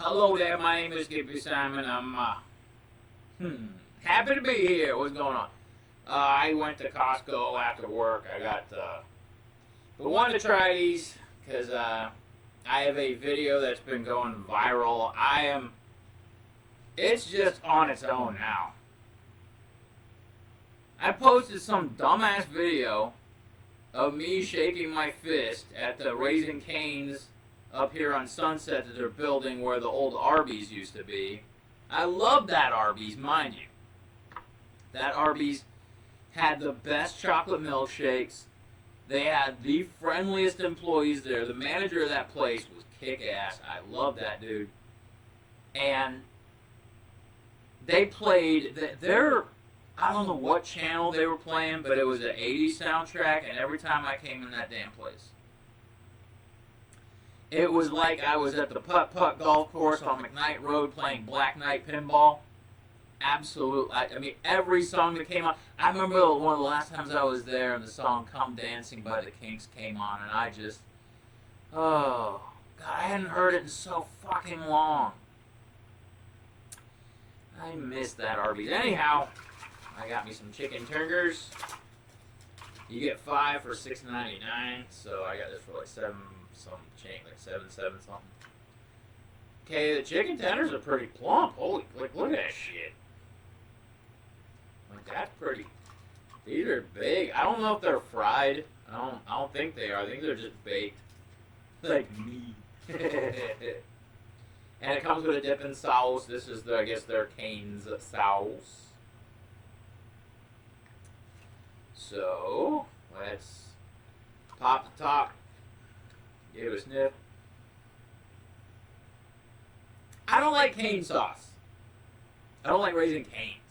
Hello there, my name is Skippy Simon. I'm happy to be here. What's going on? I went to Costco after work. I got wanted to try these because I have a video that's been going viral. It's just on its own now. I posted some dumbass video of me shaking my fist at the Raising Cane's up here on Sunset that they're building where the old Arby's used to be. I love that Arby's, mind you. That Arby's had the best chocolate milkshakes. They had the friendliest employees there. The manager of that place was kick-ass. I love that dude. And they played I don't know what channel they were playing, but it was an 80s soundtrack, and every time I came in that damn place, it was like I was at the Putt-Putt golf course on McKnight Road playing Black Knight pinball. Absolutely. I mean, every song that came on. I remember one of the last times I was there and the song Come Dancing by the Kinks came on, and I just, oh, God, I hadn't heard it in so fucking long. I missed that Arby's. Anyhow, I got me some chicken tenders. You get 5 for $6.99, so I got this for like $7 something. Okay, the chicken tenders are pretty plump. Holy, look at that shit. Like, that's pretty. These are big. I don't know if they're fried. I don't think they are. I think they're just baked. Like me. And it comes with a dipping sauce. This is I guess their Cane's sauce. So let's pop the top. Give it a sniff. I don't like cane sauce. I don't like Raising Cane's.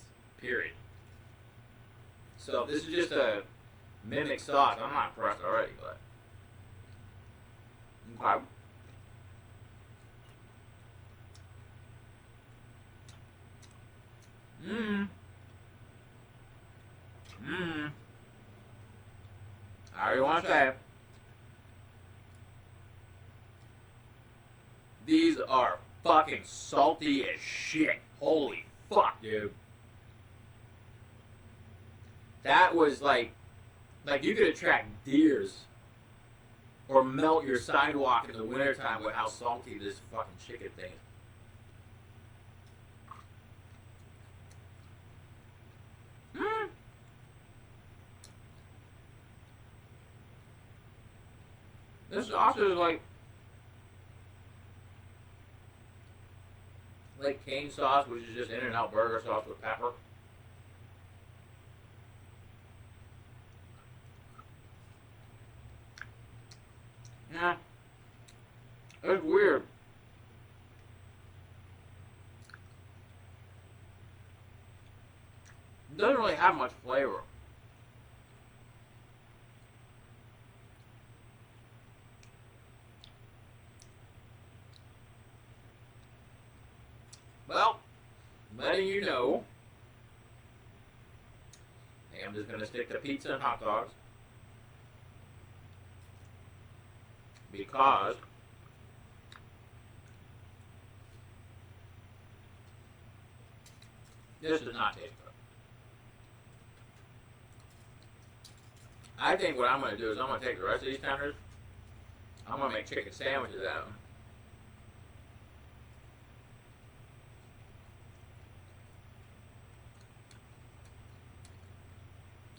Period. So if this is just a mimic sauce, I'm not impressed already, but okay. I already want to say, these are fucking salty as shit. Holy fuck, dude. That was like you could attract deers or melt your sidewalk in the wintertime with how salty this fucking chicken thing is. This sauce is like cane sauce, which is just In-N-Out burger sauce with pepper. Yeah, it's weird. It doesn't really have much flavor. Well, letting you know, I'm just going to stick to pizza and hot dogs because this does not taste good. I think what I'm going to do is I'm going to take the rest of these tenders, I'm going to make chicken sandwiches out of them.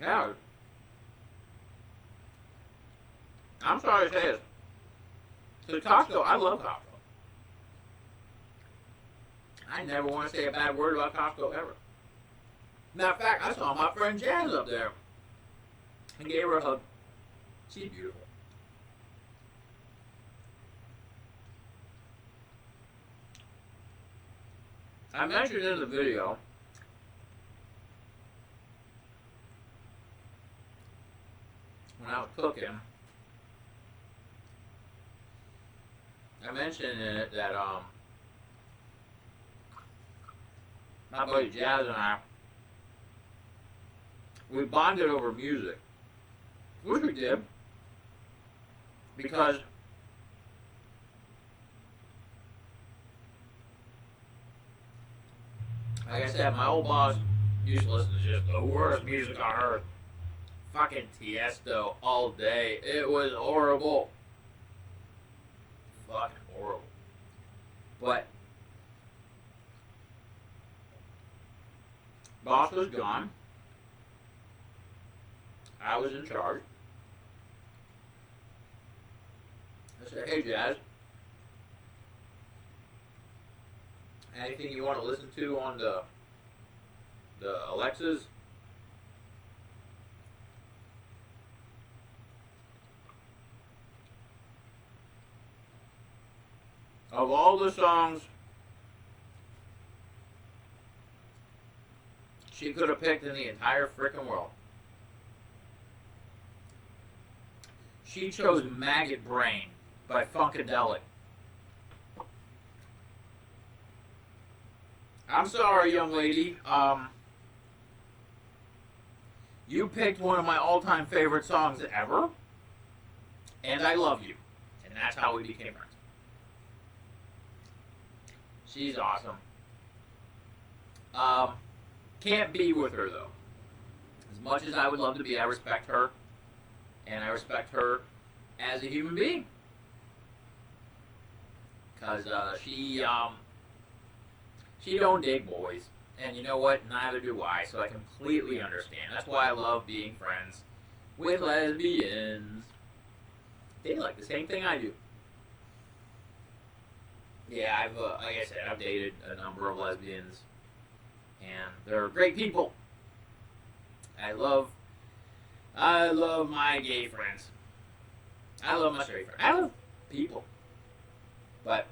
Yeah. I'm sorry to say this. So Costco, I love Costco. I never want to say a bad word about Costco ever. Matter of fact, I saw my friend Jazz up there and gave her a hug. She's beautiful. I mentioned in the video when I was cooking, I mentioned in it that my buddy Jazz and I, we bonded over music, which we did because Like I said, my old boss used to listen to just the worst music on earth. Fucking Tiesto all day. It was horrible. Fucking horrible. But boss was gone. I was in charge. I said, hey Jazz, anything you want to listen to on the Alexas? Of all the songs she could have picked in the entire frickin' world, she chose Maggot Brain by Funkadelic. I'm sorry, young lady. You picked one of my all-time favorite songs ever, and I love you. And that's how we became friends. She's awesome. Can't be with her, though. As much as I would love to be, I respect her. And I respect her as a human being. Because she don't dig boys. And you know what? Neither do I. So I completely understand. That's why I love being friends with lesbians. They like the same thing I do. Yeah, like I said, I've dated a number of lesbians. And they're great people. I love my gay friends. I love my straight friends. I love people. But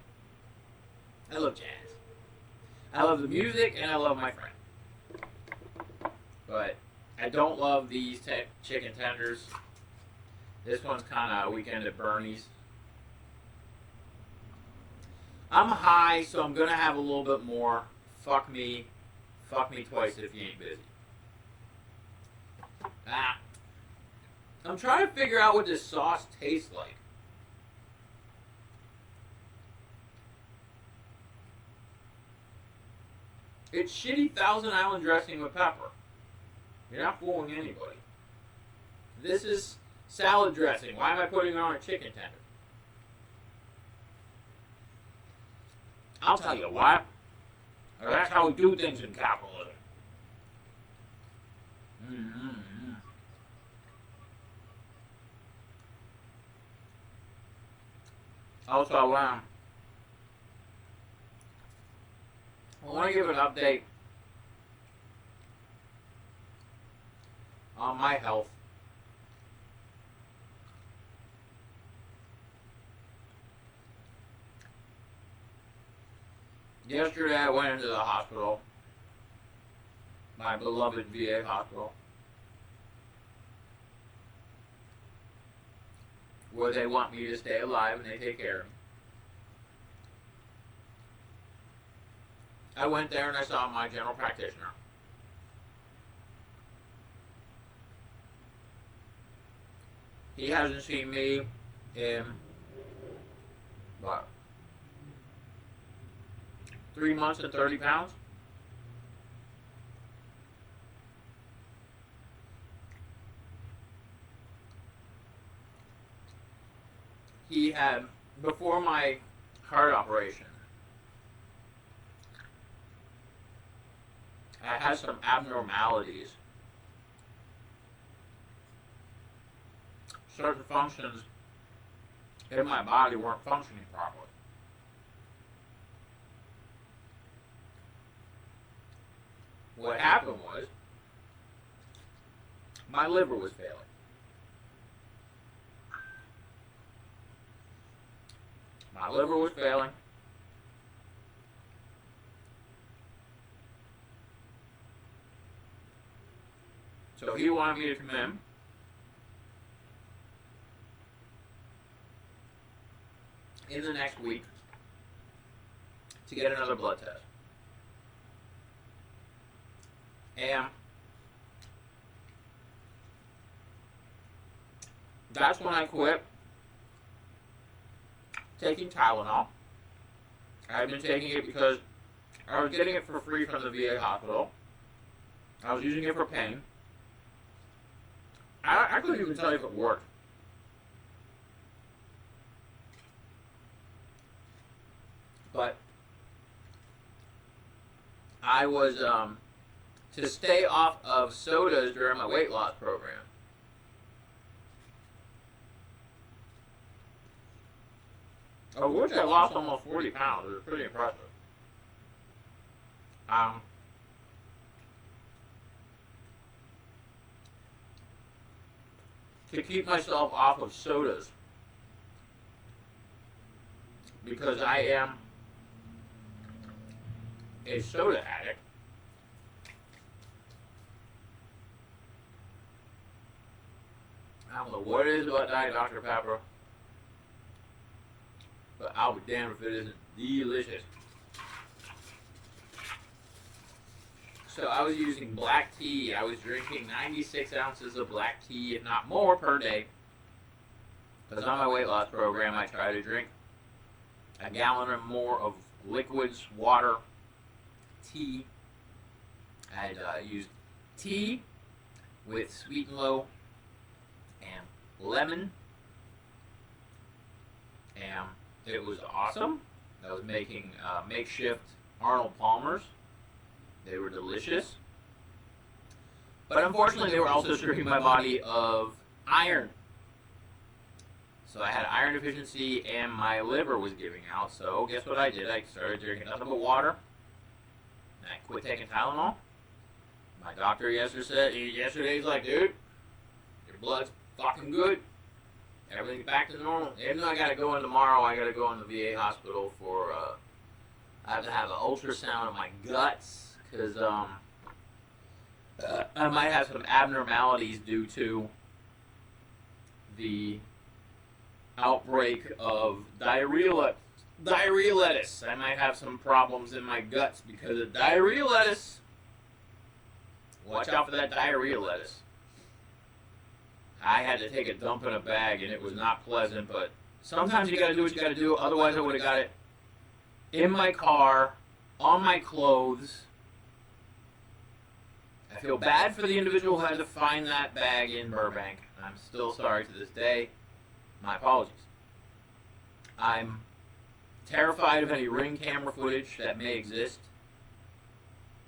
I love jazz. I love the music and I love my friend. But I don't love these chicken tenders. This one's kind of Weekend at Bernie's. I'm high, so I'm going to have a little bit more. Fuck me twice if you ain't busy. I'm trying to figure out what this sauce tastes like. It's shitty Thousand Island dressing with pepper. You're not fooling anybody. This is salad dressing. Why am I putting it on a chicken tender? I'll tell you what. That's how we do things in capitalism. Mm-hmm. Also, I want to give an update on my health. Yesterday I went into the hospital, my beloved VA hospital, where they want me to stay alive and they take care of me. I went there and I saw my general practitioner. He hasn't seen me in, what, 3 months and 30 pounds? He had, before my heart operation, I had some abnormalities. Certain functions in my body weren't functioning properly. What happened was, my liver was failing. My liver was failing. So he wanted me to come in the next week to get another blood test. And that's when I quit taking Tylenol. I've been taking it because I was getting it for free from the VA hospital. I was using it for pain. I couldn't even tell you if it worked. But I was, to stay off of sodas during my weight loss program. Of which I lost almost 40 pounds. It was pretty impressive. To keep myself off of sodas, because I am a soda addict. I don't know what it is about Diet Dr. Pepper, but I'll be damned if it isn't delicious. So I was using black tea. I was drinking 96 ounces of black tea, if not more, per day. Because on my weight loss program, I try to drink a gallon or more of liquids, water, tea. I used tea with sweet and low and lemon. And it was awesome. I was making makeshift Arnold Palmers. They were delicious. But unfortunately, they were also stripping my body of iron. So I had iron deficiency and my liver was giving out. So guess what I did? I started drinking nothing but water. And I quit taking Tylenol. My doctor yesterday's like, dude, your blood's fucking good. Everything's back to normal. Even though I gotta go in tomorrow, I gotta go in the VA hospital for, I have to have an ultrasound of my guts. Because I might have some abnormalities due to the outbreak of diarrhea lettuce. I might have some problems in my guts because of diarrhea lettuce. Watch out for that diarrhea lettuce. I had to take a dump in a bag and it was not pleasant, but sometimes you gotta do what you gotta do. Otherwise I would have got it in my car, on my clothes. I feel bad for the individual who had to find that bag in Burbank. I'm still sorry to this day. My apologies. I'm terrified of any Ring camera footage that may exist.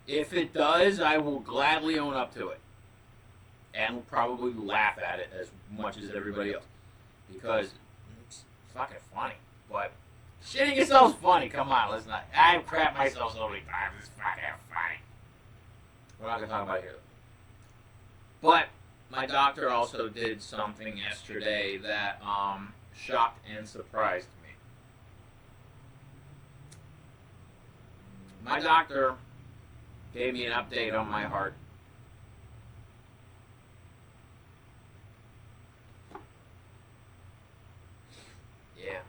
If it does, I will gladly own up to it. And probably laugh at it as much as everybody else. Because it's fucking funny. But shitting yourself's funny. Come on, let's not. I've crapped myself so many times. It's fucking funny. We're not going to talk about it here. But my doctor also did something yesterday that shocked and surprised me. My doctor gave me an update on my heart. Yeah.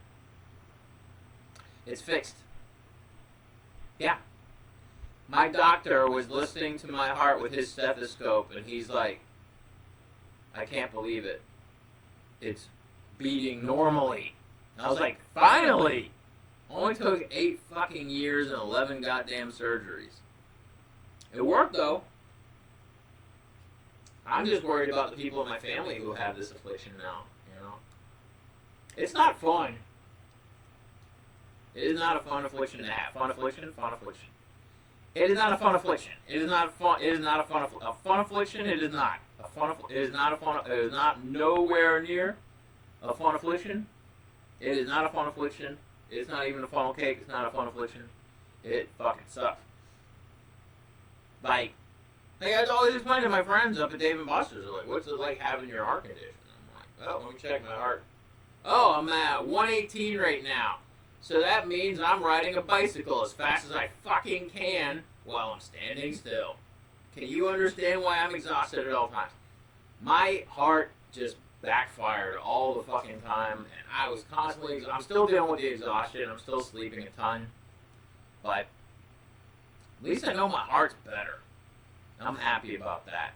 It's fixed. Yeah. My doctor was listening to my heart with his stethoscope, and he's like, I can't believe it. It's beating normally. And I was like, finally! Only took 8 fucking years and 11 goddamn surgeries. It worked, though. I'm just worried about the people in my family who have this affliction now, you know? It's not fun. It is not a fun affliction to have. Fun affliction, fun affliction. It is not a fun affliction. It is not fun. It is not a fun affliction. It is not a fun. It is not a fun. It is not nowhere near a fun affliction. It is not a fun affliction. It's not even a funnel cake. It's not a fun affliction. It fucking sucks. Like I always explain to my friends up at Dave and Buster's. They're like, "What's it like having your heart condition?" I'm like, "Oh, let me check my heart. Oh, I'm at 118 right now. So that means I'm riding a bicycle as fast as I fucking can while I'm standing still. Can you understand why I'm exhausted at all times?" My heart just backfired all the fucking time, and I was constantly, I'm still dealing with the exhaustion, I'm still sleeping a ton, but at least I know my heart's better. I'm happy about that.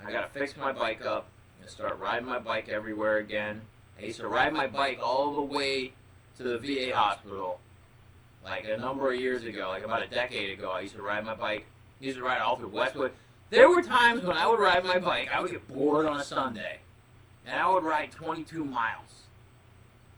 I gotta fix my bike up, and start riding my bike everywhere again. I used to ride my bike all the way to the VA hospital Like a number of years ago, like about a decade ago, I used to ride my bike. I used to ride all through Westwood. There were times when I would ride my bike, I would get bored on a Sunday, and I would ride 22 miles.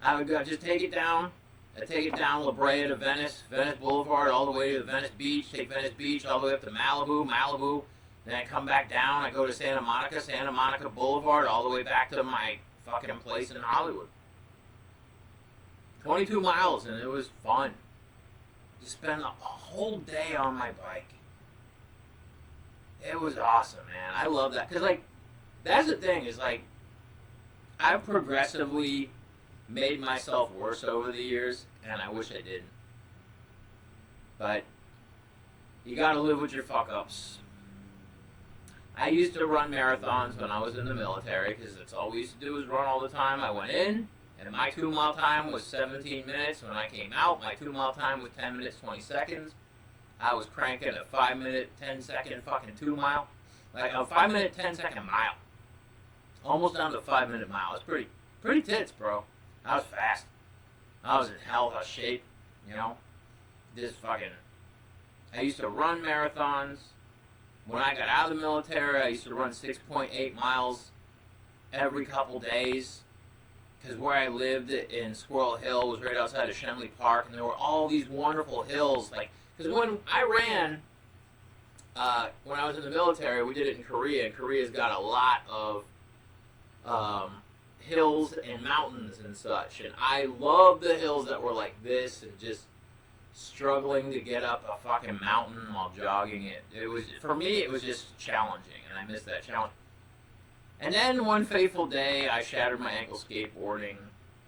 I would go, just take it down. I'd take it down La Brea to Venice Boulevard, all the way to Venice Beach, take Venice Beach all the way up to Malibu. Then I come back down, I go to Santa Monica Boulevard, all the way back to my fucking place in Hollywood. 22 miles, and it was fun. Just spend a whole day on my bike. It was awesome, man. I love that. Because, like, that's the thing, is, like, I've progressively made myself worse over the years, and I wish I didn't. But you gotta live with your fuck-ups. I used to run marathons when I was in the military, because that's all we used to do was run all the time. I went in, and my 2-mile time was 17 minutes. When I came out, my 2-mile time was 10 minutes, 20 seconds. I was cranking a 5-minute, 10-second fucking 2-mile. Like a 5-minute, 10-second mile. Almost down to a 5-minute mile. It's pretty tits, bro. I was fast. I was in hell of a shape, you know. I used to run marathons. When I got out of the military, I used to run 6.8 miles every couple days. Because where I lived in Squirrel Hill was right outside of Shenley Park, and there were all these wonderful hills. Like, because when I ran, when I was in the military, we did it in Korea, and Korea's got a lot of hills and mountains and such. And I love the hills that were like this, and just struggling to get up a fucking mountain while jogging it. It was, for me, it was just challenging, and I missed that challenge. And then one fateful day, I shattered my ankle skateboarding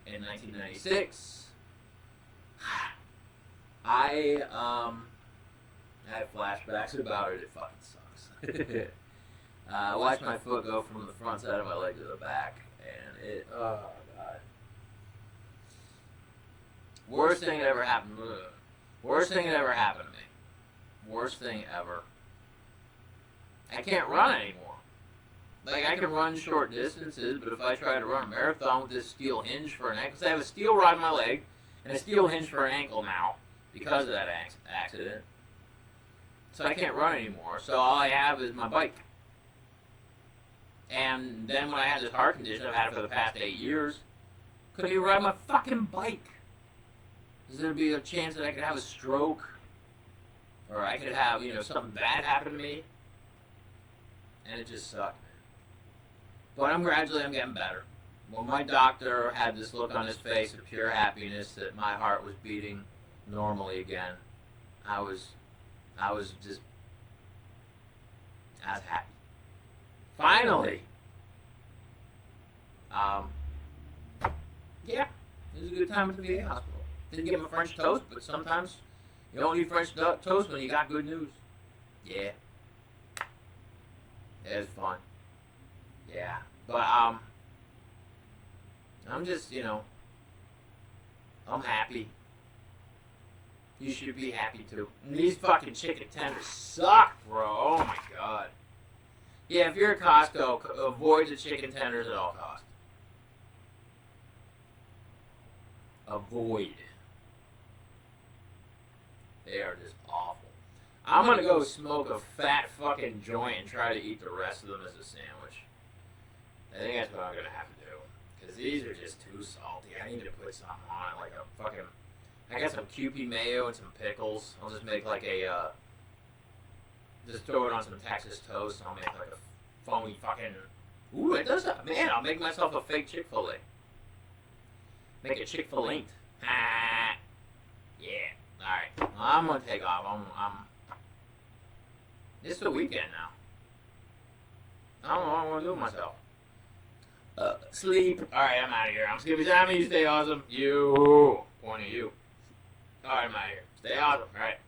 in 1996. I had flashbacks about it. It fucking sucks. I watched my foot go from the front side of my leg to the back, and it, oh god. Worst thing that ever happened. Worst thing that ever happened to me. Worst thing ever. I can't run anymore. Like, I can run short distances, but if I try to run a marathon with this steel hinge for an ankle, because I have a steel rod in my leg and a steel hinge for an ankle now because of that accident. So I can't run anymore. So all I have is my bike. And then when I had this heart condition, I've had it for the past 8 years, couldn't even ride my fucking bike. Is there be a chance that I could have a stroke? Or I could have, something bad happen to me? And it just sucked. But I'm getting better. When my doctor had this look on his face of pure happiness that my heart was beating normally again, I was happy. Finally! Yeah, it was a good time at the VA hospital. Didn't get my French toast, but sometimes you don't need French toast when you got good news. Yeah. It was fun. Yeah. But, I'm just, I'm happy. You should be happy too. And these fucking chicken tenders suck, bro. Oh my god. Yeah, if you're at Costco, avoid the chicken tenders at all costs. Avoid. They are just awful. I'm gonna go smoke a fat fucking joint and try to eat the rest of them as a sandwich. I think that's what I'm gonna have to do. Because these are just too salty. I need to put something on it, like a fucking... I got some Kewpie mayo and some pickles. I'll just make like a, just throw it on some Texas toast, and I'll make like a foamy fucking... Ooh, it does that. Man, I'll make myself a fake Chick-fil-A. Make a Chick-fil-A. Ah, yeah. Alright. Well, I'm gonna take off. It's the weekend now. I don't know what I'm gonna do with myself. Sleep. Alright, I'm out of here. I'm Skippy Sammy. You stay awesome. You. Pointing at you. Alright, I'm out of here. Stay awesome. Alright.